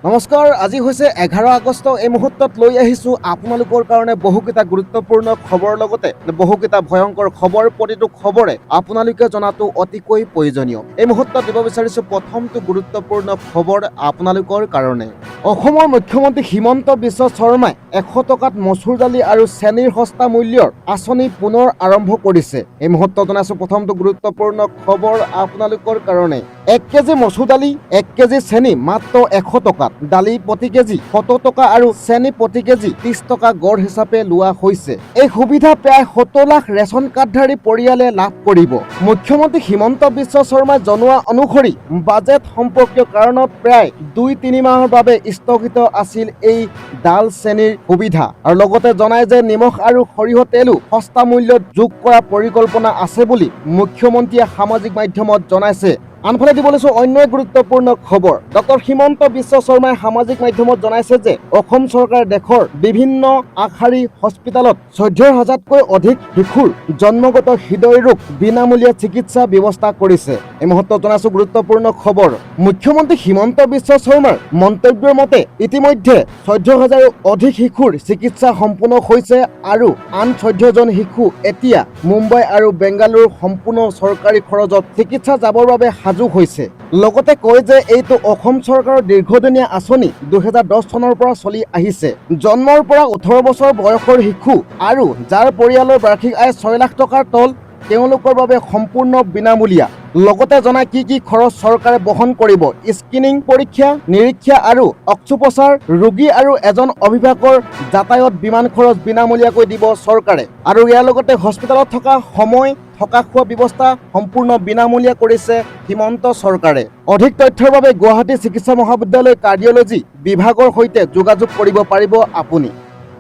নমস্কাৰ, আজি হৈছে 11 আগষ্ট। এই মুহূৰ্তত লৈ আহিছোঁ আপোনালোকৰ কাৰণে বহুকেইটা গুৰুত্বপূৰ্ণ খবৰ লগতে বহুকেইটা ভয়ংকৰ খবৰ। প্ৰতিটো খবৰে আপোনালোকে জনাটো অতিকৈ প্ৰয়োজনীয়। এই মুহূৰ্তত দিব বিচাৰিছোঁ প্ৰথমটো গুৰুত্বপূৰ্ণ খবৰ আপোনালোকৰ কাৰণে। অসমৰ মুখ্যমন্ত্ৰী হিমন্ত বিশ্ব শৰ্মাই 100 টকাত মচুৰ দালি আৰু চেনিৰ সস্তা মূল্যৰ আঁচনি পুনৰ আৰম্ভ কৰিছে। এই মুহূৰ্তত জনাইছোঁ প্ৰথমটো গুৰুত্বপূৰ্ণ খবৰ আপোনালোকৰ কাৰণে। 1 কেজি মচুৰ দালি, 1 কেজি চেনি মাত্ৰ 100 টকাত। দালি প্ৰতি কেজি 70 টকা আৰু চেনি প্ৰতি কেজি 30 টকা গড় হিচাপে লোৱা হৈছে। এই সুবিধা প্ৰায় 70 লাখ ৰেচন কাৰ্ডধাৰী পৰিয়ালে লাভ কৰিব। মুখ্যমন্ত্ৰী হিমন্ত বিশ্ব শৰ্মাই জনোৱা অনুসৰি বাজেট সম্পৰ্কীয় কাৰণত প্ৰায় 2-3 মাহৰ বাবে স্থগিত আছিল এই দাল চেনিৰ সুবিধা। আৰু লগতে জনায় যে নিমখ আৰু সৰিয়হ তেলো সস্তা মূল্যত যোগ কৰাৰ পৰিকল্পনা আছে বুলি মুখ্যমন্ত্ৰীয়ে সামাজিক মাধ্যমত জনাইছে। আনফালে দিব লৈছোঁ অন্য এক গুৰুত্বপূৰ্ণ খবৰ। ডক্টৰ হিমন্ত বিশ্ব শৰ্মাই সামাজিক মাধ্যমত জনাইছে যে অসম চৰকাৰে দেশৰ বিভিন্ন আগশাৰী হস্পিটেলত 14,000তকৈ অধিক শিশুৰ জন্মগত হৃদয় ৰোগ বিনামূলীয়া চিকিৎসা ব্যৱস্থা কৰিছে। এই মুহূৰ্তত জনাইছোঁ গুৰুত্বপূৰ্ণ খবৰ। মুখ্যমন্ত্ৰী হিমন্ত বিশ্ব শৰ্মাৰ মন্তব্যৰ মতে ইতিমধ্যে 14,000ৰো অধিক শিশুৰ চিকিৎসা সম্পূৰ্ণ হৈছে আৰু আন 14জন শিশু এতিয়া মুম্বাই আৰু বেংগালুৰুৰ সম্পূৰ্ণ চৰকাৰী খৰচত চিকিৎসা যাবৰ বাবে সাজু হৈছে। লগতে কয় যে এইটো অসম চৰকাৰৰ দীৰ্ঘদিনীয়া আঁচনি 2010 চনৰ পৰা চলি আহিছে। জন্মৰ পৰা 18 বছৰ বয়সৰ শিশু আৰু যাৰ পৰিয়ালৰ বাৰ্ষিক আয় 6 লাখ টকাৰ তল তেওঁলোকৰ বাবে সম্পূৰ্ণ বিনামূলীয়া। লগতে জনায় কি খৰচ চৰকাৰে বহন কৰিব। স্ক্ৰিনিং পৰীক্ষা নিৰীক্ষা আৰু অস্ত্ৰোপচাৰ, ৰোগী আৰু এজন অভিভাৱকৰ যাতায়াত বিমান খৰচ বিনামূলীয়াকৈ দিব চৰকাৰে। আৰু ইয়াৰ লগতে হস্পিটেলত থকা সময় থকা খোৱা ব্যৱস্থা সম্পূৰ্ণ বিনামূলীয়া কৰিছে হিমন্ত চৰকাৰে। অধিক তথ্যৰ বাবে গুৱাহাটী চিকিৎসা মহাবিদ্যালয় কাৰ্ডিঅলজি বিভাগৰ সৈতে যোগাযোগ কৰিব পাৰিব আপুনি।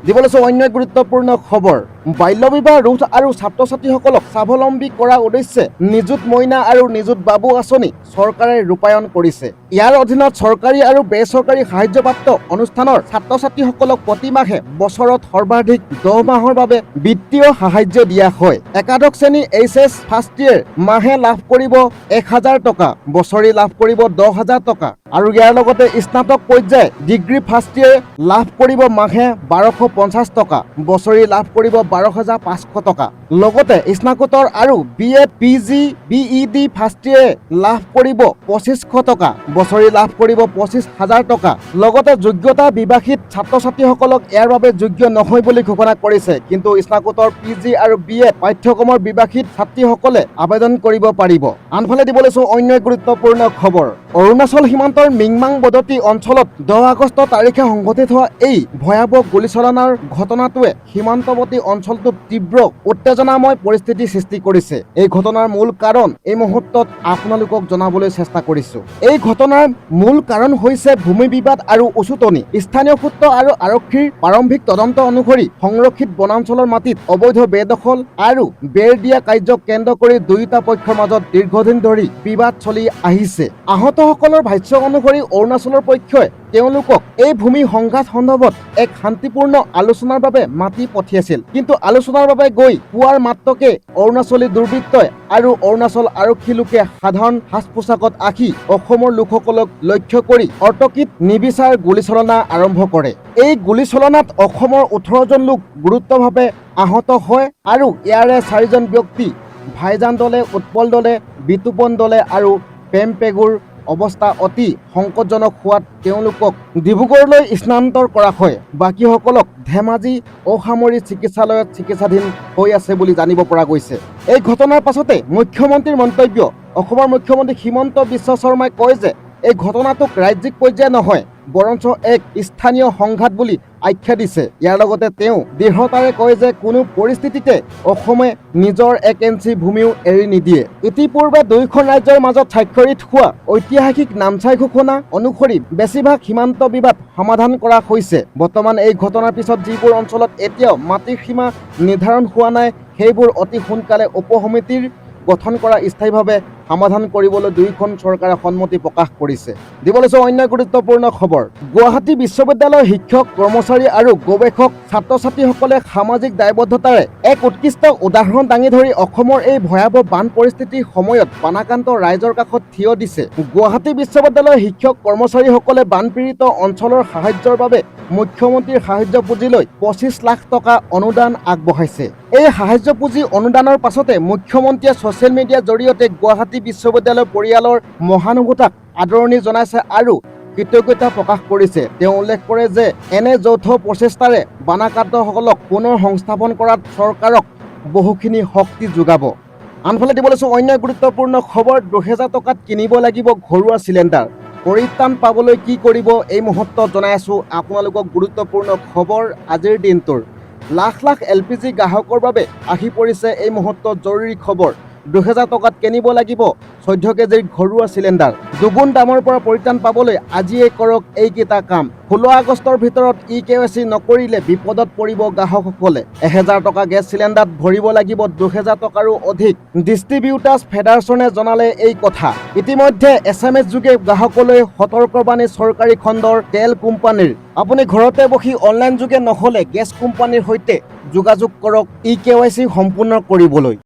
দিব লৈছোঁ অন্য এক গুৰুত্বপূৰ্ণ খবৰ। বাল্য বিবাহ ৰোধ আৰু ছাত্ৰ ছাত্ৰীসকলক স্বাৱলম্বী কৰাৰ উদ্দেশ্যে নিযুত মইনা আৰু নিযুত বাবু আঁচনি চৰকাৰে ৰূপায়ণ কৰিছে। ইয়াৰ অধীনত চৰকাৰী আৰু বেচৰকাৰী সাহায্যপ্ৰাপ্ত অনুষ্ঠানৰ ছাত্ৰ ছাত্ৰীসকলক প্ৰতিমাহে বছৰত সৰ্বাধিক 10 মাহৰ বাবে বিত্তীয় সাহায্য দিয়া হয়। একাদশ শ্ৰেণী HS ফাৰ্ষ্ট ইয়েৰ মাহে লাভ কৰিব 1,000 টকা, বছৰি লাভ কৰিব 10,000 টকা। আৰু ইয়াৰ লগতে স্নাতক পৰ্যায় ডিগ্ৰী ফাৰ্ষ্ট ইয়েৰ লাভ কৰিব মাহে 1,250 টকা, বছৰি লাভ কৰিব 12,500 টকা। লগতে স্নাতকোত্তৰ আৰু BA PG BED first year লাভ কৰিব 2,500 টকা, বছৰি লাভ কৰিব 25,000 টকা। লগতে যোগ্যতা বিবাসিত ছাত্ৰ ছাত্ৰীসকলক ইয়াৰ বাবে যোগ্য নহয় বুলি ঘোষণা কৰিছে। কিন্তু স্নাতকোত্তৰ PG আৰু BA পাঠ্যক্ৰমৰ বিবাসিত ছাত্ৰীসকলে আবেদন কৰিব পাৰিব। আনফালে দিব লৈছোঁ অন্য এক গুৰুত্বপূৰ্ণ খবৰ। অৰুণাচল সীমান্তৰ মিংমাং বদতি অঞ্চলত 10 আগষ্ট তাৰিখে সংঘটিত হোৱা এই ভয়াৱহ গুলীচালনাৰ ঘটনাটোৱে সীমান্তৱৰ্তী অঞ্চলটোত তীব্ৰ উত্তেজনাময় পৰিস্থিতিৰ সৃষ্টি কৰিছে। এই ঘটনাৰ মূল কাৰণ এই মুহূৰ্তত আপোনালোকক জনাবলৈ চেষ্টা কৰিছোঁ। এই ঘটনাৰ মূল কাৰণ হৈছে ভূমি বিবাদ আৰু উচুটনি। স্থানীয় সূত্ৰ আৰু আৰক্ষীৰ প্ৰাৰম্ভিক তদন্ত অনুসৰি সংৰক্ষিত বনাঞ্চলৰ মাটিত অবৈধ বেদখল আৰু বেৰ দিয়া কাৰ্যক কেন্দ্ৰ কৰি দুয়োটা পক্ষৰ মাজত দীৰ্ঘদিন ধৰি বিবাদ চলি আহিছে। আহতসকলৰ ভাষ্য অনুসৰি অৰুণাচলৰ পক্ষই তেওঁলোকক এই ভূমি সংঘাত সন্দৰ্ভত এক শান্তিপূৰ্ণ আলোচনাৰ বাবে মাতি পঠিয়াইছিল। কিন্তু আলোচনাৰ বাবে গৈ পুৱাৰ মাত্ৰকে অৰুণাচলী দুৰ্বৃত্তই আৰু অৰুণাচল আৰক্ষী লোকে সাধাৰণ সাজ পোছাকত আহি অসমৰ লোকসকলক লক্ষ্য কৰি অৰ্তকিত নিবিচাৰ গুলীচালনা আৰম্ভ কৰে। এই গুলীচালনাত অসমৰ 18জন লোক গুৰুতৰভাৱে আহত হয় আৰু ইয়াৰে 4জন ব্যক্তি ভাইজান দলে, উৎপল দলে, বিতুপন দলে আৰু পেম্পেগুৰ অৱস্থা অতি সংকটজনক হোৱাত তেওঁলোকক ডিব্ৰুগড়লৈ স্থানান্তৰ কৰা হয়। বাকীসকলক ধেমাজি অসামৰিক চিকিৎসালয়ত চিকিৎসাধীন হৈ আছে বুলি জানিব পৰা গৈছে। এই ঘটনাৰ পাছতে মুখ্যমন্ত্ৰীৰ মন্তব্য। অসমৰ মুখ্যমন্ত্ৰী হিমন্ত বিশ্ব শৰ্মাই কয় যে এই ঘটনাটোক ৰাজ্যিক পৰ্যায় নহয় বৰঞ্চ এক স্থানীয় সংঘাত বুলি আখ্যা দিছে। ইয়াৰ লগতে তেওঁ দৃঢ়তাৰে কয় যে কোনো পৰিস্থিতিতে অসমে নিজৰ 1 ইঞ্চি ভূমিও এৰি নিদিয়ে। ইতিপূৰ্বে দুয়োখন ৰাজ্যৰ মাজত স্বাক্ষৰিত হোৱা ঐতিহাসিক নামচাই ঘোষণা অনুসৰি বেছিভাগ সীমান্ত বিবাদ সমাধান কৰা হৈছে। বৰ্তমান এই ঘটনাৰ পিছত যিবোৰ অঞ্চলত এতিয়াও মাটিৰ সীমা নিৰ্ধাৰণ হোৱা নাই সেইবোৰ অতি সোনকালে উপ সমিতিৰ গঠন কৰা স্থায়ীভাৱে সমাধান কৰিবলৈ দুয়োখন চৰকাৰে সন্মতি প্ৰকাশ কৰিছে। দিব লৈছো অন্য গুৰুত্বপূৰ্ণ খবৰ। গুৱাহাটী বিশ্ববিদ্যালয়ৰ শিক্ষক, কৰ্মচাৰী আৰু গৱেষক ছাত্ৰ-ছাত্ৰীসকলে সামাজিক দায়বদ্ধতাৰে এক উৎকৃষ্ট উদাহৰণ দাঙি ধৰি অসমৰ এই ভয়াৱহ বান পৰিস্থিতিৰ সময়ত বানাক্ৰান্ত ৰাইজৰ কাষত থিয় দিছে। গুৱাহাটী বিশ্ববিদ্যালয়ৰ শিক্ষক কৰ্মচাৰীসকলে বানপীড়িত অঞ্চলৰ সাহায্যৰ বাবে মুখ্যমন্ত্ৰীৰ সাহায্য পুঁজিলৈ 25 লাখ টকা অনুদান আগবঢ়াইছে। এই সাহায্য পুঁজি অনুদানৰ পাছতে মুখ্যমন্ত্ৰীয়ে ছ'চিয়েল মিডিয়াৰ জৰিয়তে গুৱাহাটী বিশ্ববিদ্যালয়ৰ পৰিয়ালৰ মহানুভৱতাক আদৰণি জনাইছে আৰু কৃতজ্ঞতা প্ৰকাশ কৰিছে। তেওঁ উল্লেখ কৰে যে এনে যৌথ প্ৰচেষ্টাৰে বানাক্ৰান্তসকলক পুনৰ সংস্থাপন কৰাত চৰকাৰক বহুখিনি শক্তি যোগাব। আনফালে দিব লৈছো অন্য গুৰুত্বপূৰ্ণ খবৰ। 2000 টকাত কিনিব লাগিব ঘৰুৱা চিলিণ্ডাৰ। পৰিত্ৰাণ পাবলৈ কি কৰিব এই মুহূৰ্তত জনাই আছোঁ আপোনালোকক গুৰুত্বপূৰ্ণ খবৰ আজিৰ দিনটোৰ। লাখ লাখ LPG গ্ৰাহকৰ বাবে আহি পৰিছে এই মুহূৰ্তত জৰুৰী খবৰ। 2000 টকাত কিনিব লাগিব 14 কেজিৰ ঘৰুৱা চিলিণ্ডাৰ। দুগুণ দামৰ পৰা পৰিত্ৰাণ পাবলৈ আজিয়ে কৰক এইকেইটা কাম। 16 আগষ্টৰ ভিতৰত EKYC নকৰিলে বিপদত পৰিব গ্ৰাহকসকলে। 1000 টকা গেছ চিলিণ্ডাৰত ভৰিব লাগিব 2000 টকাৰো অধিক। ডিষ্ট্ৰিবিউটাৰ্ছ ফেডাৰেশ্যনে জনালে এই কথা। ইতিমধ্যে SMS যোগে গ্ৰাহকলৈ সতৰ্কবাণী চৰকাৰী খণ্ডৰ তেল কোম্পানীৰ। আপুনি ঘৰতে বহি অনলাইন যোগে নহ'লে গেছ কোম্পানীৰ সৈতে যোগাযোগ কৰক EKYC সম্পূৰ্ণ কৰিবলৈ।